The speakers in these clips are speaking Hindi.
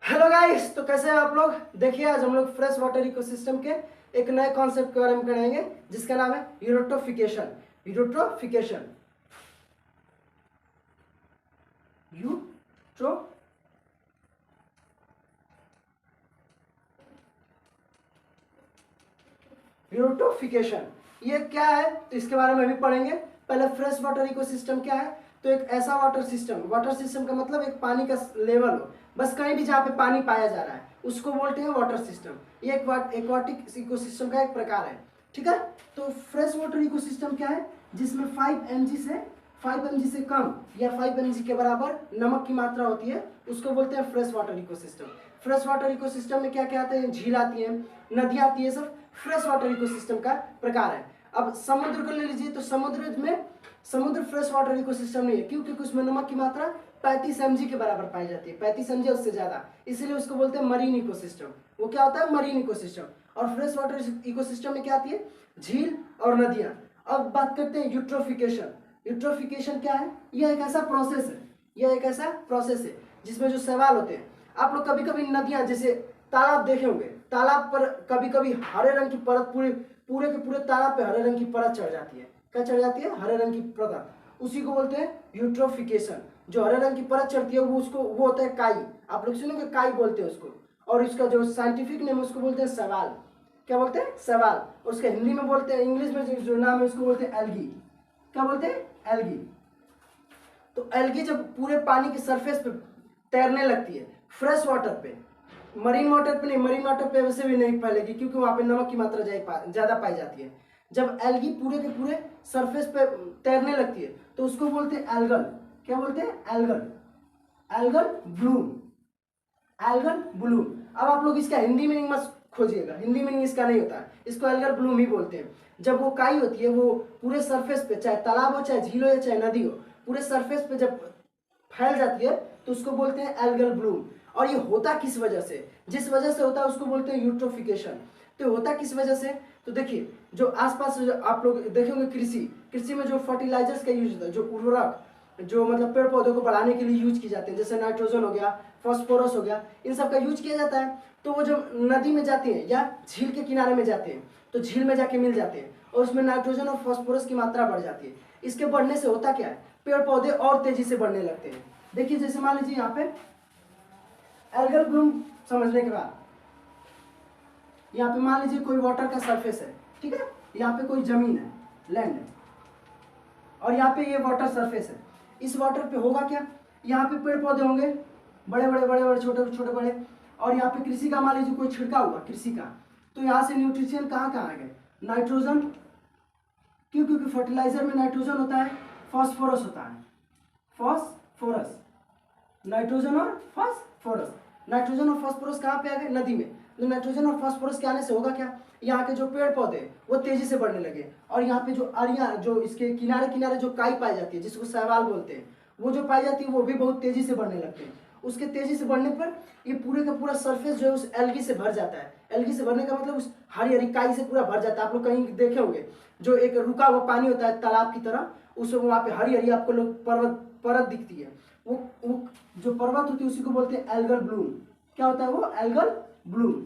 हेलो गाइस, तो कैसे हैं आप लोग। देखिए आज हम लोग फ्रेश वाटर इकोसिस्टम के एक नए कॉन्सेप्ट के बारे में करेंगे जिसका नाम है यूरोट्रोफिकेशन। यूरोट्रोफिकेशन यूट्रो यूरोट्रोफिकेशन ये क्या है तो इसके बारे में भी पढ़ेंगे। पहले फ्रेश वाटर इकोसिस्टम क्या है, तो एक ऐसा वाटर सिस्टम का मतलब एक पानी का लेवल हो, बस कहीं भी जहाँ पे पानी पाया जा रहा है उसको बोलते हैं वाटर सिस्टम। ये एक्वाटिक इकोसिस्टम का एक प्रकार है, ठीक है। तो फ्रेश वाटर इकोसिस्टम क्या है, जिसमें 5 mg से कम या 5 mg के बराबर नमक की मात्रा होती है, उसको बोलते हैं fresh water ecosystem. Fresh water ecosystem में क्या क्या आते हैं, झील आती है, नदियाँ आती है, सब फ्रेश वाटर इकोसिस्टम का प्रकार है। अब समुद्र को ले लीजिए, तो समुद्र फ्रेश वाटर इकोसिस्टम नहीं है, क्योंकि उसमें नमक की मात्रा 35 mg के बराबर पाई जाती है, 35 mg उससे ज्यादा, इसीलिए उसको बोलते हैं मरीन इकोसिस्टम। वो क्या होता है, मरीन इकोसिस्टम। और फ्रेश वाटर इकोसिस्टम में क्या आती है, झील और नदियां। अब बात करते हैं यूट्रोफिकेशन। यूट्रोफिकेशन क्या है, यह एक ऐसा प्रोसेस है जिसमें जो शैवाल होते हैं, आप लोग कभी कभी नदियां जैसे तालाब देखे होंगे, तालाब पर कभी कभी हरे रंग की परत पूरे के पूरे तालाब पे हरे रंग की परत चढ़ जाती है। क्या चढ़ जाती है, हरे रंग की परत, उसी को बोलते हैं यूट्रोफिकेशन। जो हरे रंग की परत चढ़ती है वो होता है काई, आप लोग सुनेंगे काई बोलते हैं उसको। और इसका जो साइंटिफिक नेम है उसको बोलते हैं शैवाल। क्या बोलते हैं, शैवाल। और उसका हिंदी में बोलते हैं, इंग्लिश में जो नाम है उसको बोलते हैं एल्गी। क्या बोलते हैं, एल्गी। तो एल्गी जब पूरे पानी के सरफेस पे तैरने लगती है, फ्रेश वाटर पे, मरीन वाटर पे नहीं, मरीन वाटर पे वैसे भी नहीं फैलेगी क्योंकि वहां पे नमक की मात्रा ज्यादा पाई जाती है। जब एल्गी पूरे के पूरे सरफेस पे तैरने लगती है तो उसको बोलते हैं एल्गल। क्या बोलते हैं, algal. Algal Bloom, algal Bloom. अब आप लोग इसका हिंदी मीनिंग मत खोजिएगा, हिंदी मीनिंग इसका नहीं होता है, इसको एल्गल ब्लूम ही बोलते हैं। जब वो काई होती है वो पूरे सरफेस पे, चाहे तालाब हो, चाहे झील हो, या चाहे नदी हो, पूरे सरफेस पे जब फैल जाती है तो उसको बोलते हैं एल्गल ब्लूम। और ये होता किस वजह से, जिस वजह से होता है उसको बोलते हैं यूट्रोफिकेशन। तो होता किस वजह से, तो देखिए जो आसपास आप लोग देखेंगे, कृषि में जो फर्टिलाइजर्स का यूज होता है, जो उर्वरक जो मतलब पेड़ पौधों को बढ़ाने के लिए यूज किए जाते हैं, जैसे नाइट्रोजन हो गया, फास्फोरस हो गया, इन सब का यूज किया जाता है। तो वो जब नदी में जाते हैं या झील के किनारे में जाते हैं तो झील में जाके मिल जाते हैं और उसमें नाइट्रोजन और फास्फोरस की मात्रा बढ़ जाती है। इसके बढ़ने से होता क्या है, पेड़ पौधे और तेजी से बढ़ने लगते हैं। देखिए जैसे मान लीजिए यहाँ पे एल्गल ब्लूम समझने के बाद, यहाँ पे मान लीजिए कोई वाटर का सरफेस है, ठीक है, यहाँ पे कोई जमीन है, लैंड है, और यहाँ पे ये वाटर सरफेस है। इस वाटर पे होगा क्या, यहाँ पे पेड़ पौधे होंगे, बड़े बड़े छोटे बड़े, और यहाँ पे कृषि का मान लीजिए कोई छिड़का हुआ कृषि का, तो यहाँ से न्यूट्रिशन कहाँ कहाँ आ गए, नाइट्रोजन, क्योंकि फर्टिलाइजर में नाइट्रोजन होता है, फास्फोरस होता है, फास्फोरस, नाइट्रोजन और फास्फोरस। नाइट्रोजन और फास्फोरस कहाँ पे आ गए, नदी में। तो नाइट्रोजन और फास्फोरस के आने से होगा क्या, यहाँ के जो पेड़ पौधे वो तेजी से बढ़ने लगे, और यहाँ पे जो अरिया, जो इसके किनारे किनारे जो काई पाई जाती है जिसको शैवाल बोलते हैं, वो जो पाई जाती है वो भी बहुत तेजी से बढ़ने लगते हैं। उसके तेजी से बढ़ने पर ये पूरे का पूरा सरफेस जो है उस एल्गी से भर जाता है। एल्गी से भरने का मतलब उस हरी हरी काई से पूरा भर जाता है। आप लोग कहीं देखे होंगे जो एक रुका हुआ पानी होता है तालाब की तरह, उस वहाँ पे हरी हरी आपको लोग परत दिखती है, वो जो पर्वत होती है उसी को बोलते हैं एल्गल ब्लूम। क्या होता है वो, एल्गल ब्लूम।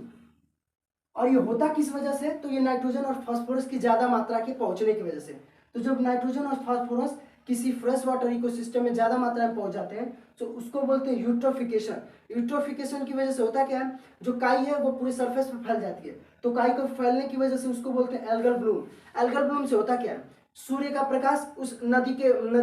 और ये होता किस वजह से, तो ये नाइट्रोजन और फास्फोरस की ज्यादा मात्रा के पहुंचने की वजह से। तो जब नाइट्रोजन और फास्फोरस किसी फ्रेश वाटर इकोसिस्टम में ज्यादा मात्रा में पहुंच जाते हैं तो उसको बोलते हैं यूट्रोफिकेशन। यूट्रोफिकेशन की वजह से होता क्या है, जो काई है वो पूरे सरफेस पे फैल जाती है, तो काई को फैलने की वजह से उसको बोलते हैं एल्गल ब्लूम। एल्गल ब्लूम से होता क्या है, सूर्य का प्रकाश उस नदी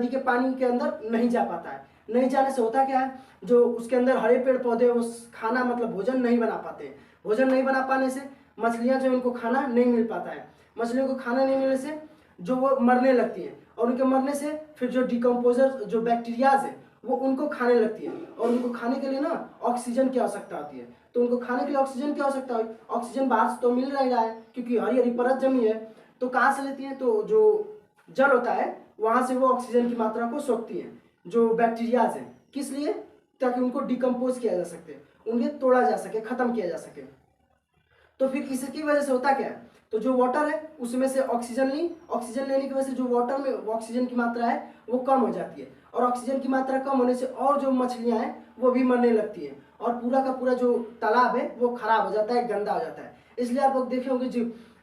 के पानी के अंदर नहीं जा पाता है। नहीं जाने से होता क्या है, जो उसके अंदर हरे पेड़ पौधे वो खाना मतलब भोजन नहीं बना पाते। भोजन नहीं बना पाने से मछलियां जो इनको खाना नहीं मिल पाता है, मछलियों को खाना नहीं मिलने से जो वो मरने लगती है, और उनके मरने से फिर जो डिकम्पोजर जो बैक्टीरियाज है वो उनको खाने लगती है, और उनको खाने के लिए ना ऑक्सीजन की आवश्यकता होती है। तो उनको खाने के लिए ऑक्सीजन की आवश्यकता हुई, ऑक्सीजन बाहर से तो मिल नहीं रहा है क्योंकि हरी हरी परत जमी है, तो कहाँ से लेती है, तो जो जल होता है वहां से वो ऑक्सीजन की मात्रा को सोखती है, जो बैक्टीरियाज है। किस लिए, ताकि उनको डिकम्पोज किया जा सके, उन्हें तोड़ा जा सके, खत्म किया जा सके। तो फिर इसकी वजह से होता क्या है, तो जो वाटर है उसमें से ऑक्सीजन लेने की वजह से जो वाटर में ऑक्सीजन की मात्रा है वो कम हो जाती है, और ऑक्सीजन की मात्रा कम होने से और जो मछलियां हैं वो भी मरने लगती है, और पूरा का पूरा जो तालाब है वो खराब हो जाता है, गंदा हो जाता है। इसलिए आप लोग देखे होंगे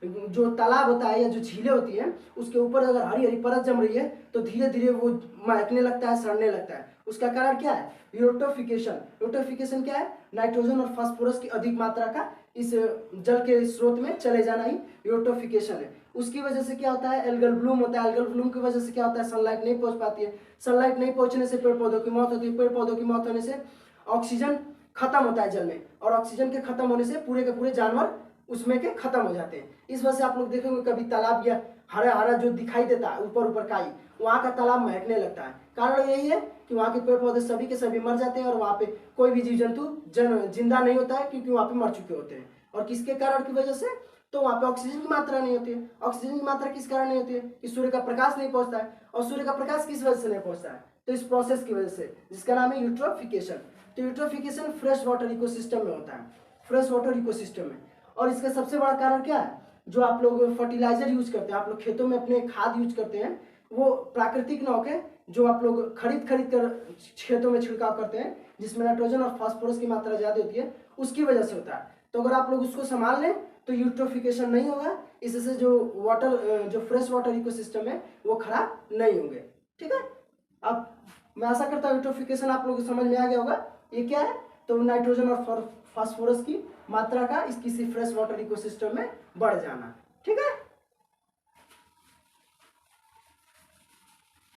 जो तालाब होता है या जो झीलें होती हैं उसके ऊपर अगर हरी हरी परत जम रही है तो धीरे धीरे वो महकने लगता है, सड़ने लगता है। उसका कारण क्या है? यूट्रोफिकेशन। यूट्रोफिकेशन क्या है? नाइट्रोजन और फास्फोरस की अधिक मात्रा का इस जल के स्रोत में चले जाना ही यूट्रोफिकेशन है। उसकी वजह से क्या होता है? एल्गल ब्लूम होता है। एल्गल ब्लूम की वजह से क्या होता है? सनलाइट नहीं पहुंच पाती है। सनलाइट नहीं पहुंचने से पेड़ पौधों की मौत होती है। पेड़ पौधों की मौत होने से ऑक्सीजन खत्म होता है जल में, और ऑक्सीजन के खत्म होने से पूरे के पूरे जानवर उसमें के खत्म हो जाते हैं। इस वजह से आप लोग देखेंगे कभी तालाब या हरा हरा जो दिखाई देता है ऊपर ऊपर काई, वहाँ का तालाब महकने लगता है। कारण यही है कि वहाँ के पेड़ पौधे सभी के सभी मर जाते हैं और वहाँ पे कोई भी जीव जंतु जिंदा नहीं होता है, क्योंकि वहाँ पे मर चुके होते हैं। और किसके कारण की वजह से? तो वहाँ पे ऑक्सीजन की मात्रा नहीं होती है। ऑक्सीजन की मात्रा किस कारण नहीं होती है? कि सूर्य का प्रकाश नहीं पहुंचता है। और सूर्य का प्रकाश किस वजह से नहीं पहुंचता है? तो इस प्रोसेस की वजह से, जिसका नाम है यूट्रोफिकेशन। तो यूट्रोफिकेशन फ्रेश वाटर इकोसिस्टम में होता है, फ्रेश वाटर इकोसिस्टम में। और इसका सबसे बड़ा कारण क्या है? जो आप लोग फर्टिलाइजर यूज करते हैं, आप लोग खेतों में अपने खाद यूज करते हैं, वो प्राकृतिक न होकर जो आप लोग खरीद कर खेतों में छिड़काव करते हैं, जिसमें नाइट्रोजन और फास्फोरस की मात्रा ज्यादा होती है, उसकी वजह से होता है। तो अगर आप लोग उसको संभाल लें तो यूट्रोफिकेशन नहीं होगा। इससे जो वाटर, जो फ्रेश वाटर इकोसिस्टम है वो खराब नहीं होंगे। ठीक है, अब मैं आशा करता हूँ यूट्रोफिकेशन आप लोगों को समझ में आ गया होगा। ये क्या है? तो नाइट्रोजन और फास्फोरस की मात्रा का इस किसी फ्रेश वाटर इकोसिस्टम में बढ़ जाना। ठीक है।